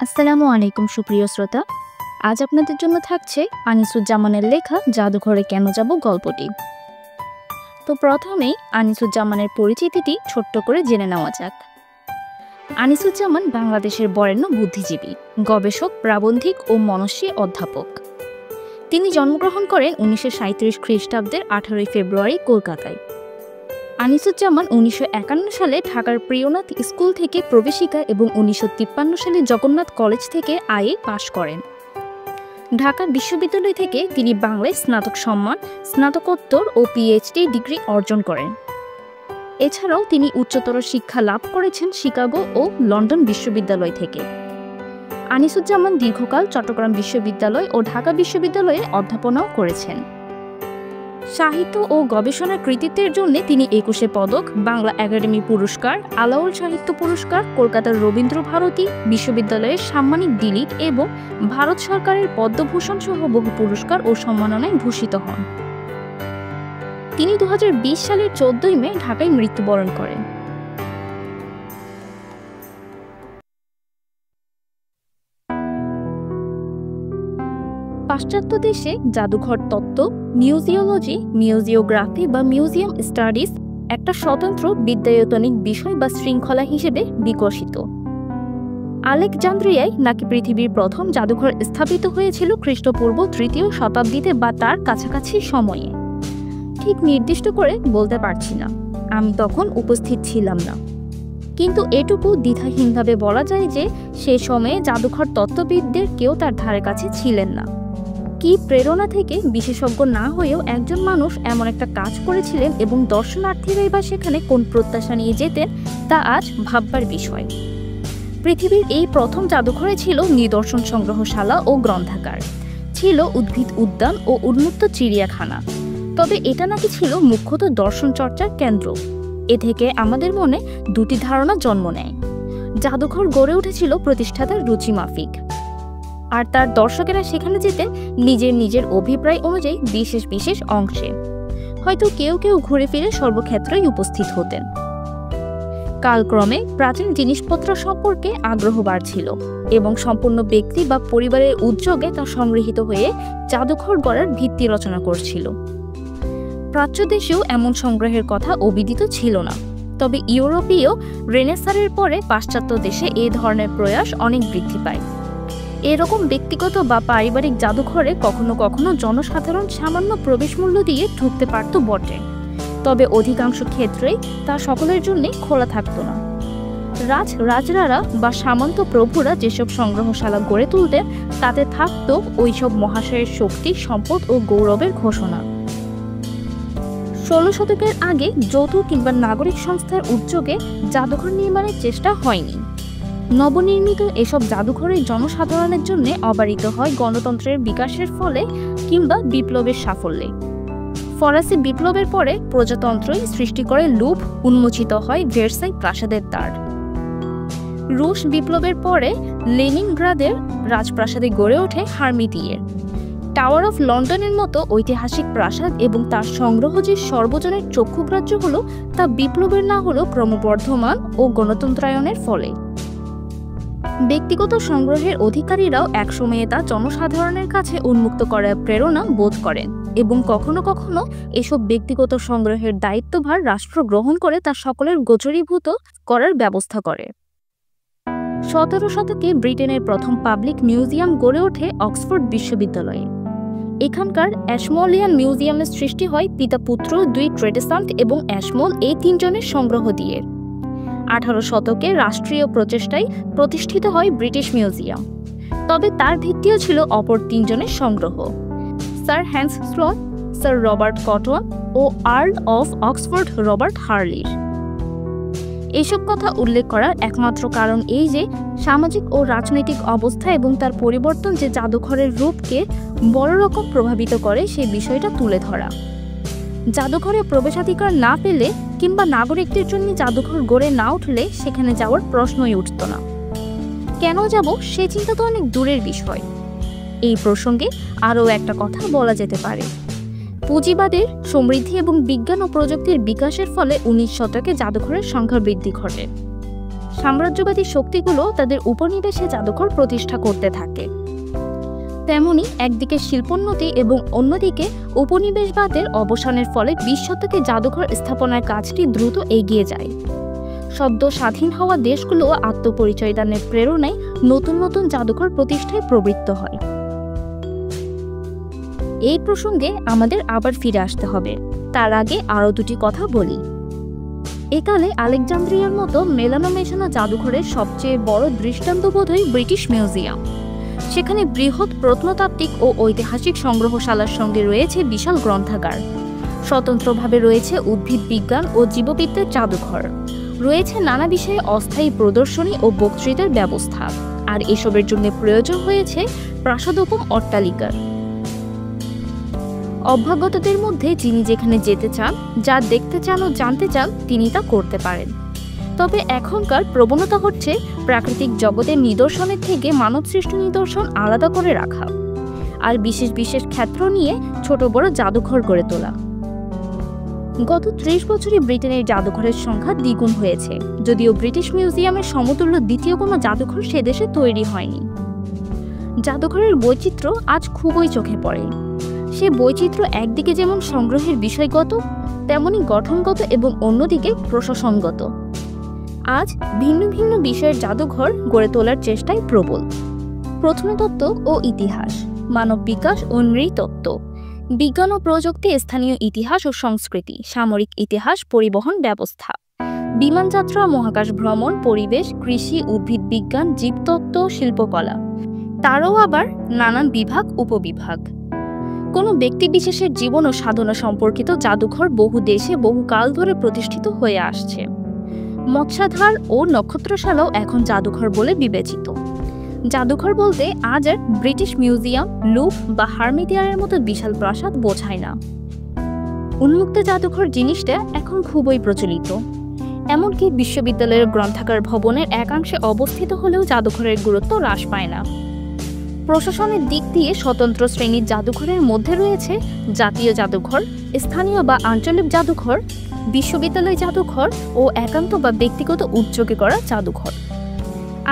আসসালামু আলাইকুম সুপ্রিয় শ্রোতা। আজ আপনাদের জন্য থাকছে আনিসুজ্জামানের লেখা জাদুঘরে কেন যাব গল্পটি। তো প্রথমেই আনিসুজ্জামানের পরিচিতিটি ছোট্ট করে জেনে নেওয়া যাক। আনিসুজ্জামান বাংলাদেশের বরেণ্য বুদ্ধিজীবী, গবেষক, প্রাবন্ধিক ও মনস্বী অধ্যাপক। তিনি জন্মগ্রহণ করেন 1937 খ্রিস্টাব্দের 18 ফেব্রুয়ারি কলকাতায়। আনিসুজ্জামান 1951 সালে ঢাকার প্রিয়নাথ স্কুল থেকে প্রবেশিকা এবং 1953 সালে জগন্নাথ কলেজ থেকে আইএ পাশ করেন। ঢাকা বিশ্ববিদ্যালয় থেকে তিনি বাংলায় স্নাতক সম্মান, স্নাতকোত্তর ও পিএইচডি ডিগ্রি অর্জন করেন। এছাড়াও তিনি উচ্চতর শিক্ষা লাভ করেছেন শিকাগো ও লন্ডন বিশ্ববিদ্যালয় থেকে। আনিসুজ্জামান দীর্ঘকাল চট্টগ্রাম বিশ্ববিদ্যালয় ও ঢাকা বিশ্ববিদ্যালয়ে অধ্যাপনাও করেছেন। সাহিত্য ও গবেষণার কৃতিত্বের জন্য তিনি 21 পদক, বাংলা একাডেমি পুরস্কার, আলাওল সাহিত্য পুরস্কার, কলকাতার রবীন্দ্র ভারতী বিশ্ববিদ্যালয়ের সাম্মানিক ডিলিট এবং ভারত সরকারের পদ্মভূষণ সহ বহু পুরস্কার ও সম্মাননায় ভূষিত হন। তিনি 2020 সালের 14 মে ঢাকায় মৃত্যুবরণ করেন। পাশ্চাত্য দেশে জাদুঘর তত্ত্ব, মিউজিওলজি, মিউজিওগ্রাফি বা মিউজিয়াম স্টাডিজ একটা স্বতন্ত্র বিদ্যায়তনিক বিষয় বা শৃঙ্খলা হিসেবে বিকশিত। আলেকজান্দ্রিয়ায় নাকি পৃথিবীর প্রথম জাদুঘর স্থাপিত হয়েছিল খ্রিস্টপূর্ব 3য় শতাব্দীতে বা তার কাছাকাছি সময়ে। ঠিক নির্দিষ্ট করে বলতে পারছি না, আমি তখন উপস্থিত ছিলাম না। কিন্তু এটুকু দ্বিধাহীনভাবে বলা যায় যে সে সময়ে জাদুঘর তত্ত্ববিদদের কেউ তার ধারে কাছে ছিলেন না। কি প্রেরণা থেকে বিশেষজ্ঞ না হয়েও একজন মানুষ এমন একটা কাজ করেছিলেন এবং দর্শনার্থীরাই বা সেখানে কোন প্রত্যাশা নিয়ে যেতেন তা আজ ভাববার বিষয়। পৃথিবীর এই প্রথম জাদুঘরে ছিল নিদর্শন সংগ্রহশালা ও গ্রন্থাগার, ছিল উদ্ভিদ উদ্যান ও উন্মুক্ত চিড়িয়াখানা। তবে এটা নাকি ছিল মুখ্যত দর্শন চর্চার কেন্দ্র। এ থেকে আমাদের মনে দুটি ধারণা জন্ম নেয়। জাদুঘর গড়ে উঠেছিল প্রতিষ্ঠাতার রুচি মাফিক, আর তার দর্শকেরা সেখানে যেতেন নিজের নিজের অভিপ্রায় অনুযায়ী বিশেষ বিশেষ অংশে। হয়তো কেউ কেউ ঘুরে ফিরে সর্বক্ষেত্রেই উপস্থিত হতেন। কালক্রমে প্রাচীন জিনিসপত্র সম্পর্কে আগ্রহ বাড়ছিল এবং সম্পূর্ণ ব্যক্তি বা পরিবারের উদ্যোগে তা সংগৃহীত হয়ে জাদুঘর গড়ার ভিত্তি রচনা করছিল। প্রাচ্য দেশেও এমন সংগ্রহের কথা অবিদিত ছিল না। তবে ইউরোপীয় রেনেসাঁর পরে পাশ্চাত্য দেশে এ ধরনের প্রয়াস অনেক বৃদ্ধি পায়। এরকম ব্যক্তিগত বা পারিবারিক জাদুঘরে কখনো কখনো জনসাধারণ সামান্য প্রবেশ মূল্য দিয়ে ঢুকতে পারত বটে, তবে অধিকাংশ ক্ষেত্রেই তা সকলের জন্যই খোলা থাকতো না। রাজরারা বা সামন্ত প্রভুরা যেসব সংগ্রহশালা গড়ে তুলতেন তাতে থাকত ওইসব মহাশয়ের শক্তি, সম্পদ ও গৌরবের ঘোষণা। 16 শতকের আগে যৌথ কিংবা নাগরিক সংস্থার উদ্যোগে জাদুঘর নির্মাণের চেষ্টা হয়নি। নবনির্মিত এসব জাদুঘরে জনসাধারণের জন্য অবারিত হয় গণতন্ত্রের বিকাশের ফলে কিংবা বিপ্লবের সাফল্যে। ফরাসি বিপ্লবের পরে প্রজাতন্ত্রই সৃষ্টি করে লুভ, উন্মোচিত হয় ভেরসাই প্রাসাদের দ্বার। রুশ বিপ্লবের পরে লেনিনগ্রাদের রাজপ্রাসাদে গড়ে ওঠে হার্মিটিয়ের। টাওয়ার অফ লন্ডনের মতো ঐতিহাসিক প্রাসাদ এবং তার সংগ্রহ যে সর্বজনের চক্ষুগ্রাহ্য হলো তা বিপ্লবের না হলো ক্রমবর্ধমান ও গণতন্ত্রায়নের ফলে। ব্যক্তিগত সংগ্রহের অধিকারীরাও একসময়ে তা জনসাধারণের কাছে উন্মুক্ত করার প্রেরণা বোধ করেন এবং কখনো কখনো এসব ব্যক্তিগত সংগ্রহের দায়িত্বভার রাষ্ট্র গ্রহণ করে তা সকলের গোচরীভূত করার ব্যবস্থা করে। 17 শতকে ব্রিটেনের প্রথম পাবলিক মিউজিয়াম গড়ে ওঠে অক্সফোর্ড বিশ্ববিদ্যালয়ে। এখানকার অ্যাশমোলিয়ান মিউজিয়ামের সৃষ্টি হয় পিতা পুত্র, 2 ট্রেডেসান্ট এবং অ্যাশমোল এই 3 জনের সংগ্রহ দিয়ে। 18 শতকে রাষ্ট্রীয় প্রচেষ্টায় প্রতিষ্ঠিত হয় ব্রিটিশ মিউজিয়াম। তবে তার ভিত্তিও ছিল অপর 3 জনের সংগ্রহ, Sir Hans Sloane, Sir Robert Cotton ও আর্ল অফ অক্সফোর্ড রবার্ট হার্লির। এইসব কথা উল্লেখ করার একমাত্র কারণ এই যে সামাজিক ও রাজনৈতিক অবস্থা এবং তার পরিবর্তন যে জাদুঘরের রূপকে বড় রকম প্রভাবিত করে সেই বিষয়টা তুলে ধরা। জাদুঘরে প্রবেশাধিকার না পেলে কিংবা নাগরিকদের জন্য জাদুঘর গড়ে না উঠলে সেখানে যাওয়ার প্রশ্নই উঠত না। কেন যাব সে চিন্তা তো অনেক দূরের বিষয়। এই প্রসঙ্গে আরও একটা কথা বলা যেতে পারে। পুঁজিবাদের সমৃদ্ধি এবং বিজ্ঞান ও প্রযুক্তির বিকাশের ফলে 19 শতকে জাদুঘরের সংখ্যা বৃদ্ধি ঘটে। সাম্রাজ্যবাদী শক্তিগুলো তাদের উপনিবেশে জাদুঘর প্রতিষ্ঠা করতে থাকে। তেমনি একদিকে শিল্পোন্নতি এবং অন্যদিকে উপনিবেশবাদের অবসানের ফলে 20 শতকে জাদুঘর স্থাপনার কাজটি দ্রুত এগিয়ে যায়। সদ্য স্বাধীন হওয়া দেশগুলো আত্মপরিচয় দানের প্রেরণায় নতুন নতুন জাদুঘর প্রতিষ্ঠায় প্রবৃত্ত হয়। এই প্রসঙ্গে আমাদের আবার ফিরে আসতে হবে। তার আগে আরও দুটি কথা বলি। একালে আলেকজান্দ্রিয়ার মতো মেলানো মেশানো জাদুঘরের সবচেয়ে বড় দৃষ্টান্ত বোধহয় ব্রিটিশ মিউজিয়াম। সেখানে বৃহৎ প্রত্নতাত্ত্বিক ও ঐতিহাসিক সংগ্রহশালার সঙ্গে রয়েছে বিশাল গ্রন্থাগার। স্বতন্ত্রভাবে রয়েছে উদ্ভিদ বিজ্ঞান ও জীববিদ্যার জাদুঘর। রয়েছে নানা বিষয়ে অস্থায়ী প্রদর্শনী ও বক্তৃতার ব্যবস্থা। আর এসবের জন্য প্রয়োজন হয়েছে প্রাসাদোপম অট্টালিকার। অভ্যাগতদের মধ্যে যিনি যেখানে যেতে চান, যা দেখতে চান ও জানতে চান, তিনি তা করতে পারেন। তবে এখনকার প্রবণতা হচ্ছে প্রাকৃতিক জগতের নিদর্শনের থেকে মানবসৃষ্ট নিদর্শন আলাদা করে রাখা, আর বিশেষ বিশেষ ক্ষেত্র নিয়ে ছোট বড় জাদুঘর গড়ে তোলা। গত 30 বছরে ব্রিটেনের জাদুঘরের সংখ্যা দ্বিগুণ হয়েছে, যদিও ব্রিটিশ মিউজিয়ামের সমতুল্য দ্বিতীয় কোনো জাদুঘর সে দেশে তৈরি হয়নি। জাদুঘরের বৈচিত্র্য আজ খুবই চোখে পড়ে। সে বৈচিত্র্য একদিকে যেমন সংগ্রহের বিষয়গত, তেমনি গঠনগত এবং অন্যদিকে প্রশাসনগত। আজ ভিন্ন ভিন্ন বিষয়ের জাদুঘর গড়ে তোলার চেষ্টায় প্রবল। প্রত্নতত্ত্ব ও ইতিহাস, মানব বিকাশ ও নৃতত্ত্ব, বিজ্ঞান ও প্রযুক্তি, স্থানীয় ইতিহাস ও সংস্কৃতি, সামরিক ইতিহাস, পরিবহন ব্যবস্থা, বিমানযাত্রা, মহাকাশ ভ্রমণ, পরিবেশ, কৃষি, উদ্ভিদ বিজ্ঞান, জীবতত্ত্ব, শিল্পকলা, তারও আবার নানান বিভাগ উপবিভাগ। কোনো ব্যক্তি বিশেষের জীবন ও সাধনা সম্পর্কিত জাদুঘর বহু দেশে বহু কাল ধরে প্রতিষ্ঠিত হয়ে আসছে। মৎস্যাধার ও নক্ষত্রশালাও এখন জাদুঘর বলে বিবেচিত। জাদুঘর বলতে আজ আর ব্রিটিশ মিউজিয়াম, লুভ্র বা হার্মিটিয়ারের মতো বিশাল প্রাসাদ বোঝায় না। উন্মুক্ত জাদুঘর জিনিসটা এখন খুবই প্রচলিত। এমনকি বিশ্ববিদ্যালয়ের গ্রন্থাগার ভবনের একাংশে অবস্থিত হলেও জাদুঘরের গুরুত্ব হ্রাস পায় না। প্রশাসনের দিক দিয়ে স্বতন্ত্র শ্রেণীর জাদুঘরের মধ্যে রয়েছে জাতীয় জাদুঘর, স্থানীয় বা আঞ্চলিক জাদুঘর, বিশ্ববিদ্যালয় জাদুঘর ও একান্ত বা ব্যক্তিগত উদ্যোগে করা জাদুঘর।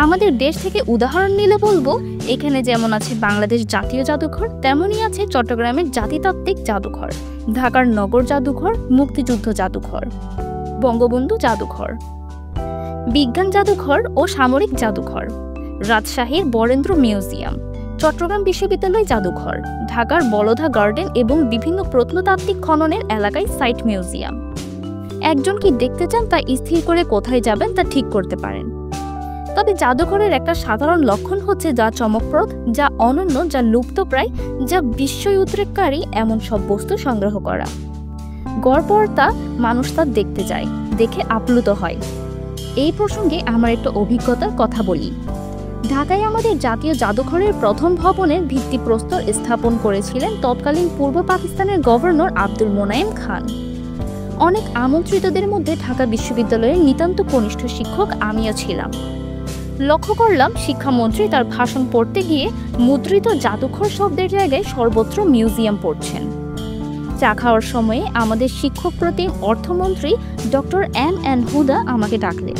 আমাদের দেশ থেকে উদাহরণ নিলে বলবো, এখানে যেমন আছে বাংলাদেশ জাতীয় জাদুঘর, তেমনই আছে চট্টগ্রামের জাতিতাত্ত্বিক জাদুঘর, ঢাকার নগর জাদুঘর, মুক্তিযুদ্ধ জাদুঘর, বঙ্গবন্ধু জাদুঘর, বিজ্ঞান জাদুঘর ও সামরিক জাদুঘর, রাজশাহীর বরেন্দ্র মিউজিয়াম, চট্টগ্রাম বিশ্ববিদ্যালয় জাদুঘর, ঢাকার বলধা গার্ডেন এবং বিভিন্ন প্রত্নতাত্ত্বিক খননের এলাকায় সাইট মিউজিয়াম। একজন কি দেখতে চান তা স্থির করে কোথায় যাবেন তা ঠিক করতে পারেন। তবে জাদুঘরের একটা সাধারণ লক্ষণ হচ্ছে যা চমকপ্রদ, যা অনন্য, যা লুপ্তপ্রায়, যা বিস্ময় উদ্রেককারী এমন সব বস্তু সংগ্রহ করা। গড়পড়তা মানুষ তা দেখতে যায়, দেখে আপ্লুত হয়। এই প্রসঙ্গে আমার একটা অভিজ্ঞতার কথা বলি। ঢাকায় আমাদের জাতীয় জাদুঘরের প্রথম ভবনের ভিত্তিপ্রস্তর স্থাপন করেছিলেন তৎকালীন পূর্ব পাকিস্তানের গভর্নর আব্দুল মোনায়েম খান। অনেক আমন্ত্রিতদের মধ্যে ঢাকা বিশ্ববিদ্যালয়ের নিতান্ত কনিষ্ঠ শিক্ষক আমিও ছিলাম। লক্ষ্য করলাম শিক্ষামন্ত্রী তার ভাষণ পড়তে গিয়ে মুদ্রিত জাদুঘর শব্দের জায়গায় সর্বত্র মিউজিয়াম পড়ছেন। চা খাওয়ার সময়ে আমাদের শিক্ষক প্রতি অর্থমন্ত্রী ডক্টর এম হুদা আমাকে ডাকলেন।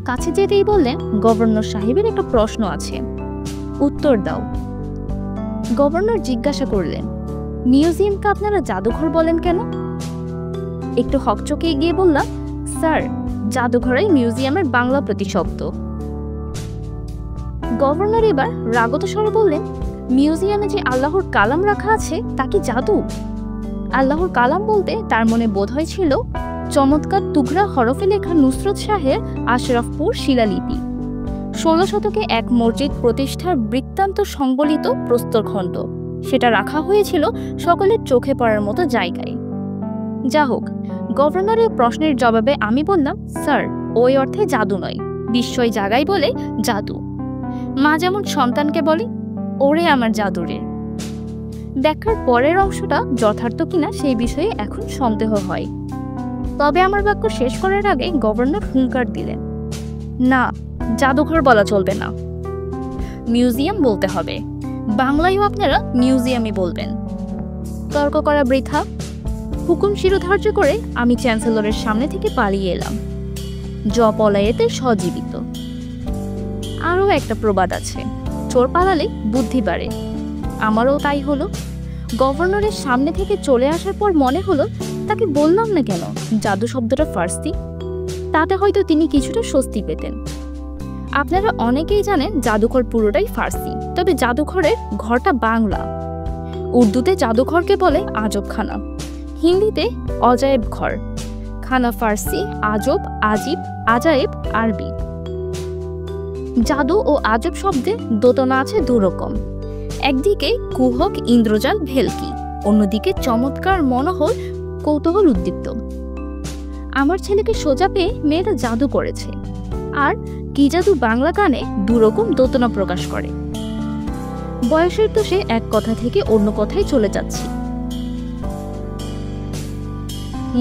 কাছে যেতেই বললেন, গভর্নর সাহেবের একটা প্রশ্ন আছে, উত্তর দাও। গভর্নর জিজ্ঞাসা করলেন, মিউজিয়ামকে আপনারা জাদুঘর বলেন কেন? একটু হকচকে গিয়ে বললাম, স্যার, জাদুঘরই মিউজিয়ামের বাংলা প্রতিশব্দ। গভর্নর এবার রাগত স্বরে বললেন, মিউজিয়ামে যে আল্লাহর কালাম রাখা আছে তা কি জাদু? আল্লাহর কালাম বলতে তার মনে বোধ হয়েছিল চমৎকার তুগরা হরফে লেখা নুসরত শাহের আশরাফপুর শিলালিপি, 16 শতকে এক মসজিদ প্রতিষ্ঠার বৃত্তান্ত সংবলিত প্রস্তরখণ্ড। সেটা রাখা হয়েছিল সকলের চোখে পড়ার মতো জায়গায়। যা হোক, গভর্নরের প্রশ্নের জবাবে আমি বললাম, স্যার, ওই অর্থে জাদু নয়, বিস্ময় জাগাই বলে জাদু। মা যেমন সন্তানকে বলে, ওরে আমার জাদুরে। ব্যাখ্যার পরের অংশটা যথার্থ কিনা সেই বিষয়ে এখন সন্দেহ হয়। তবে আমার বাক্য শেষ করার আগে গভর্নর হুঙ্কার দিলেন, না, জাদুঘর বলা চলবে না, মিউজিয়াম বলতে হবে। বাংলায়ও আপনারা মিউজিয়ামই বলবেন। তর্ক করা বৃথা। হুকুম শিরোধার্য করে আমি চ্যান্সেলরের সামনে থেকে পালিয়ে এলাম। জপলায়েতে সজীবিত। আরও একটা প্রবাদ আছে, চোর পালালে বুদ্ধি বাড়ে। আমারও তাই হলো। গভর্নরের সামনে থেকে চলে আসার পর মনে হলো তাকে বললাম না কেন জাদু শব্দটা ফার্সি, তাতে হয়তো তিনি কিছুটা স্বস্তি পেতেন। আপনারা অনেকেই জানেন জাদুঘর পুরোটাই ফার্সি, তবে জাদুঘরের ঘরটা বাংলা। উর্দুতে জাদুঘরকে বলে আজবখানা, হিন্দিতে অজায়েব ঘর, খানা ফার্সি, আজব, আজিব, আজায়েব আরবি। জাদু ও আজব শব্দে দোতনা আছে দুরকম। একদিকে কুহক ইন্দ্রজাল ভেলকি, অন্যদিকে চমৎকার মনোহর কৌতূহল উদ্দীপ্ত। আমার ছেলেকে সোজা পেয়ে মেয়েটা জাদু করেছে, আর কি জাদু বাংলা গানে দুরকম দোতনা প্রকাশ করে। বয়সের দোষে এক কথা থেকে অন্য কথায় চলে যাচ্ছি।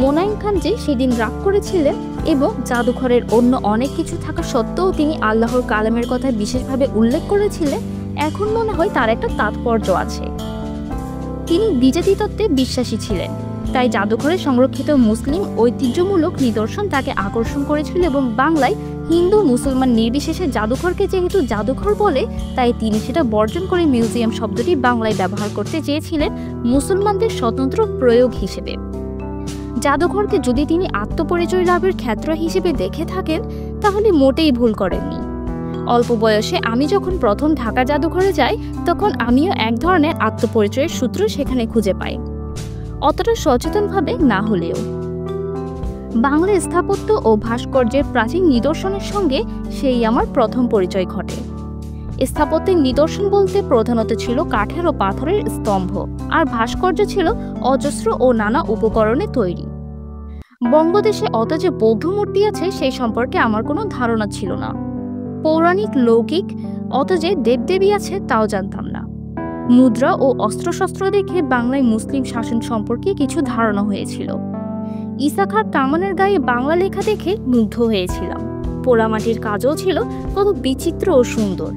মোনাইম খান যে সেদিন রাগ করেছিলেন এবং জাদুঘরের অন্য অনেক কিছু থাকা সত্ত্বেও তিনি আল্লাহর কালামের কথা বিশেষভাবে উল্লেখ করেছিলেন, এখন মনে হয় তার একটা তাৎপর্য আছে। তিনি দ্বিজাতি তত্ত্বে বিশ্বাসী ছিলেন, তাই জাদুঘরে সংরক্ষিত মুসলিম ঐতিহ্যমূলক নিদর্শন তাকে আকর্ষণ করেছিল এবং বাংলায় হিন্দু মুসলমান নির্বিশেষে জাদুঘরকে যেহেতু জাদুঘর বলে, তাই তিনি সেটা বর্জন করে মিউজিয়াম শব্দটি বাংলায় ব্যবহার করতে চেয়েছিলেন মুসলমানদের স্বতন্ত্র প্রয়োগ হিসেবে। জাদুঘরকে যদি তিনি আত্মপরিচয় লাভের ক্ষেত্র হিসেবে দেখে থাকেন তাহলে মোটেই ভুল করেননি। অল্প বয়সে আমি যখন প্রথম ঢাকা জাদুঘরে যাই তখন আমিও এক ধরনের আত্মপরিচয়ের সূত্র সেখানে খুঁজে পাই, অতটা সচেতনভাবে না হলেও। বাংলা স্থাপত্য ও ভাস্কর্যের প্রাচীন নিদর্শনের সঙ্গে সেই আমার প্রথম পরিচয় ঘটে। স্থাপত্যের নিদর্শন বলতে প্রধানত ছিল কাঠের ও পাথরের স্তম্ভ, আর ভাস্কর্য ছিল অজস্র ও নানা উপকরণে তৈরি। বঙ্গদেশে অত যে বৌদ্ধ মূর্তি আছে সেই সম্পর্কে আমার কোনো ধারণা ছিল না। পৌরাণিক লৌকিক অত যে দেবদেবী আছে তাও জানতাম না। মুদ্রা ও অস্ত্রশস্ত্র দেখে বাংলায় মুসলিম শাসন সম্পর্কে কিছু ধারণা হয়েছিল। ঈসা খাঁর কামানের গায়ে বাংলা লেখা দেখে মুগ্ধ হয়েছিলাম। পোড়ামাটির কাজও ছিল কত বিচিত্র ও সুন্দর।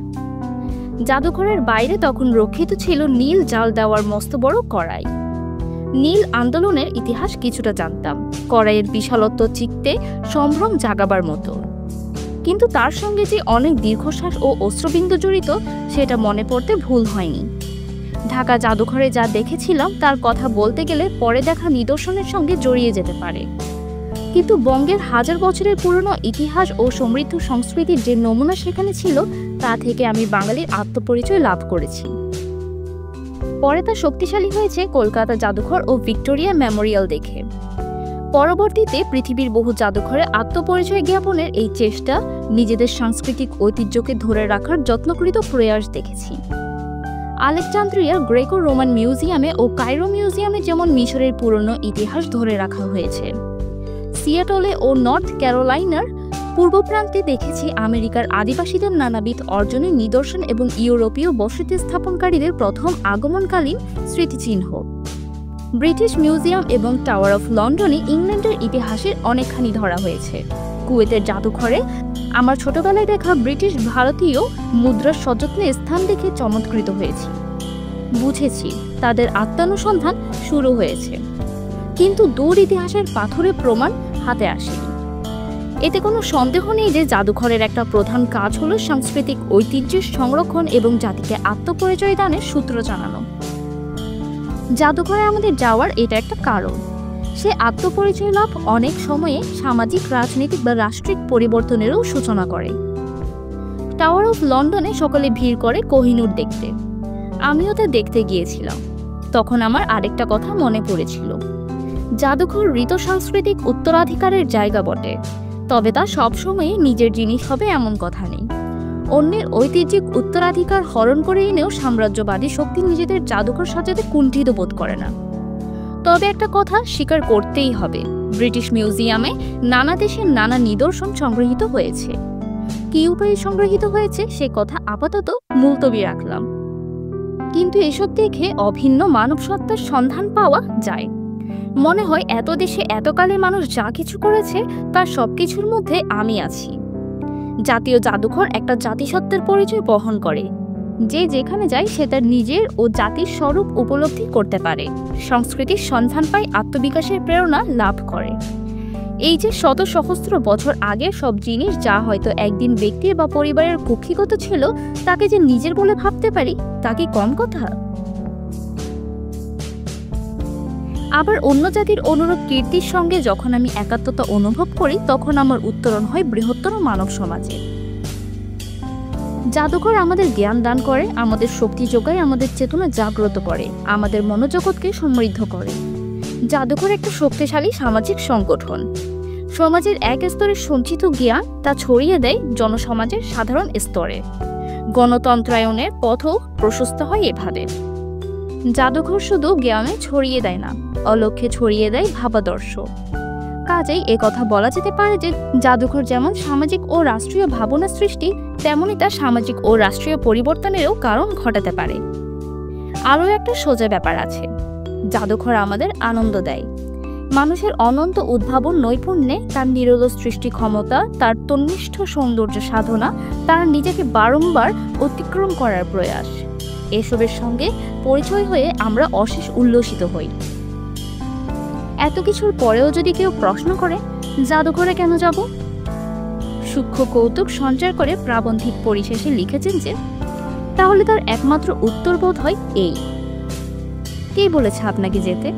জাদুঘরের বাইরে তখন রক্ষিত ছিল নীল জাল দেওয়ার মস্ত বড় কড়াই। নীল আন্দোলনের ইতিহাস কিছুটা জানতাম, কড়াইয়ের বিশালত্ব চিত্তে সম্ভ্রম জাগাবার মতো। কিন্তু তার সঙ্গে যে অনেক দীর্ঘশ্বাস ও অশ্রুবিন্দু জড়িত সেটা মনে পড়তে ভুল হয়নি। ঢাকা জাদুঘরে যা দেখেছিলাম তার কথা বলতে গেলে পরে দেখা নিদর্শনের সঙ্গে জড়িয়ে যেতে পারে, কিন্তু বঙ্গের হাজার বছরের পুরনো ইতিহাস ও সমৃদ্ধ সংস্কৃতির যে নমুনা সেখানে ছিল তা থেকে আমি বাঙালির আত্মপরিচয় লাভ করেছি। পরে তা শক্তিশালী হয়েছে কলকাতা জাদুঘর ও ভিক্টোরিয়া মেমোরিয়াল দেখে। পরবর্তীতে পৃথিবীর বহু জাদুঘরে আত্মপরিচয় জ্ঞাপনের এই চেষ্টা, নিজেদের সাংস্কৃতিক ঐতিহ্যকে ধরে রাখার যত্নকৃত প্রয়াস দেখেছি। আলেকজান্দ্রিয়ার গ্রেকো রোমান মিউজিয়ামে ও কায়রো মিউজিয়ামে যেমন মিশরের পুরনো ইতিহাস ধরে রাখা হয়েছে, সিয়াটলে ও নর্থ ক্যারোলাইনার পূর্ব প্রান্তে দেখেছি আমেরিকার আদিবাসীদের নানাবিধ অর্জনের নিদর্শন এবং ইউরোপীয় বসতি স্থাপনকারীদের প্রথম আগমনকালীন স্মৃতিচিহ্ন। ব্রিটিশ মিউজিয়াম এবং টাওয়ার অফ লন্ডনে ইংল্যান্ডের ইতিহাসের অনেকখানি ধরা হয়েছে। কুয়েতের জাদুঘরে আমার ছোটবেলায় দেখা ব্রিটিশ ভারতীয় মুদ্রার সযত্নে স্থান দেখে চমৎকৃত হয়েছি। বুঝেছি তাদের আত্মানুসন্ধান শুরু হয়েছে, কিন্তু দূর ইতিহাসের পাথরের প্রমাণ হাতে আসেনি। এতে কোনো সন্দেহ নেই যে জাদুঘরের একটা প্রধান কাজ হলো সাংস্কৃতিক ঐতিহ্যের সংরক্ষণ এবং জাতিকে আত্মপরিচয় দানের সূত্র জানানো। জাদুঘরে আমাদের যাওয়ার এটা একটা কারণ। সে আত্মপরিচয় লাভ অনেক সময়ে সামাজিক, রাজনৈতিক বা রাষ্ট্রিক পরিবর্তনেরও সূচনা করে। টাওয়ার অফ লন্ডনে সকলে ভিড় করে কোহিনূর দেখতে। আমিও তা দেখতে গিয়েছিলাম। তখন আমার আরেকটা কথা মনে পড়েছিল। জাদুঘর ঋত সাংস্কৃতিক উত্তরাধিকারের জায়গা বটে, তবে তা সবসময় নিজের জিনিস হবে এমন কথা নেই। অন্যের ঐতিহ্যিক উত্তরাধিকার হরণ করে এনেও সাম্রাজ্যবাদী শক্তি নিজেদের জাদুঘর সাজাতে কুণ্ঠিত বোধ করে না। তবে একটা কথা স্বীকার করতেই হবে, ব্রিটিশ মিউজিয়ামে নানা দেশের নানা নিদর্শন সংগৃহীত হয়েছে। কি উপায়ে সংগৃহীত হয়েছে সে কথা আপাতত মুলতবি রাখলাম, কিন্তু এসব দেখে অভিন্ন মানব সত্তার সন্ধান পাওয়া যায়। মনে হয় এত দেশে এতকালে মানুষ যা কিছু করেছে তার সবকিছুর মধ্যে আমি আছি। জাতীয় জাদুঘর একটা জাতিসত্তার পরিচয় বহন করে। যে যেখানে যায় সে তার নিজের ও জাতির স্বরূপ উপলব্ধি করতে পারে, সংস্কৃতির সন্ধান পায়, আত্মবিকাশের প্রেরণা লাভ করে। এই যে শত সহস্র বছর আগের সব জিনিস, যা হয়তো একদিন ব্যক্তির বা পরিবারের কক্ষিগত ছিল, তাকে যে নিজের বলে ভাবতে পারি, তা কি কম কথা? আবার অন্য জাতির অনুরূপ কীর্তির সঙ্গে যখন আমি একাত্মতা অনুভব করি, তখন আমার উত্তরণ হয় বৃহত্তর মানব সমাজে। জাদুঘর আমাদের জ্ঞান দান করে, আমাদের শক্তি যোগায়, আমাদের চেতনা জাগ্রত করে, আমাদের মনোজগৎকে সমৃদ্ধ করে। জাদুঘর একটা শক্তিশালী সামাজিক সংগঠন। সমাজের এক স্তরে সঞ্চিত জ্ঞান তা ছড়িয়ে দেয় জনসমাজের সাধারণ স্তরে। গণতন্ত্রায়নের পথও প্রশস্ত হয় এভাবে। জাদুঘর শুধু জ্ঞানে ছড়িয়ে দেয় না, অলক্ষ্যে ছড়িয়ে দেয় ভাবাদর্শ। কাজেই কথা বলা যেতে পারে যে জাদুঘর যেমন সামাজিক ও রাষ্ট্রীয় ভাবনা সৃষ্টি, তেমনই তা সামাজিক ও রাষ্ট্রীয় পরিবর্তনেরও কারণ ঘটাতে পারে। আরও একটা সোজা ব্যাপার আছে, জাদুঘর আমাদের আনন্দ দেয়। মানুষের অনন্ত উদ্ভাবন নৈপুণ্যে, তার নিরোধ সৃষ্টি ক্ষমতা, তার তন্নিষ্ঠ সৌন্দর্য সাধনা, তার নিজেকে বারংবার অতিক্রম করার প্রয়াস, এসবের সঙ্গে পরিচয় হয়ে আমরা অশেষ উল্লসিত হই। এত কিছুর পরেও যদি কেউ প্রশ্ন করে জাদুঘরে কেন যাব, সূক্ষ্ম কৌতুক সঞ্চার করে প্রাবন্ধিক পরিশেষে লিখেছেন যে, তাহলে তার একমাত্র উত্তর বোধ হয় এই, কে বলেছে আপনাকে যেতে?